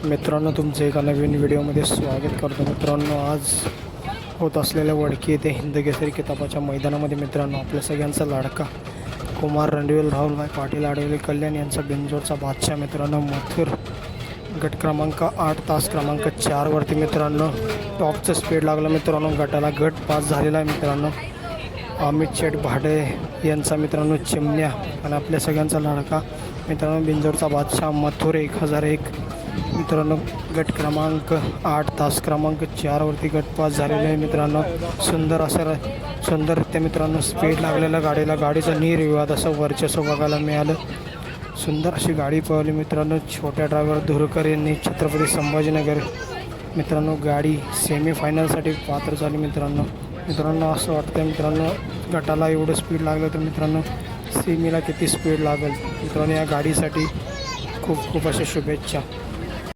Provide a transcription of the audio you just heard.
मित्रांनो, तुमचं एका नवीन व्हिडिओमध्ये स्वागत करतो. मित्रांनो, आज होत असलेल्या वडकी येथे हिंदकेसरी किताबाच्या मैदानामध्ये मित्रांनो आपल्या सगळ्यांचा लाडका कुमार रणवीर राहुलभाई पाटील आडवले कल्याण यांचा बिंजोरचा बादशाह मित्रांनो मथुर गट क्रमांक 8 तास क्रमांक 4 वरती मित्रांनो टॉपचं स्पीड लागलं. मित्रांनो, गटाला गट पास झालेला आहे. मित्रांनो, अमित शेठ भाडे यांचा मित्रांनो चिमण्या आणि आपल्या सगळ्यांचा लाडका मित्रांनो बिंजोरचा बादशाह मथुर 1001 मित्रांनो गट क्रमांक 8 तास क्रमांक 4 वरती गट पास झालेले आहे. मित्रांनो, सुंदररित्या मित्रांनो स्पीड लागलेल्या गाडीला गाडीचा निर्विवाद असं वर्चस्व बघायला मिळालं. सुंदर अशी गाडी पळवली. मित्रांनो, छोट्या ड्रायव्हर धुरकर यांनी छत्रपती संभाजीनगर मित्रांनो गाडी सेमीफायनलसाठी पात्र झाली. मित्रांनो असं वाटतं मित्रांनो गटाला एवढं स्पीड लागलं तर मित्रांनो सेमीला किती स्पीड लागेल. मित्रांनो, या गाडीसाठी खूप खूप अशा शुभेच्छा.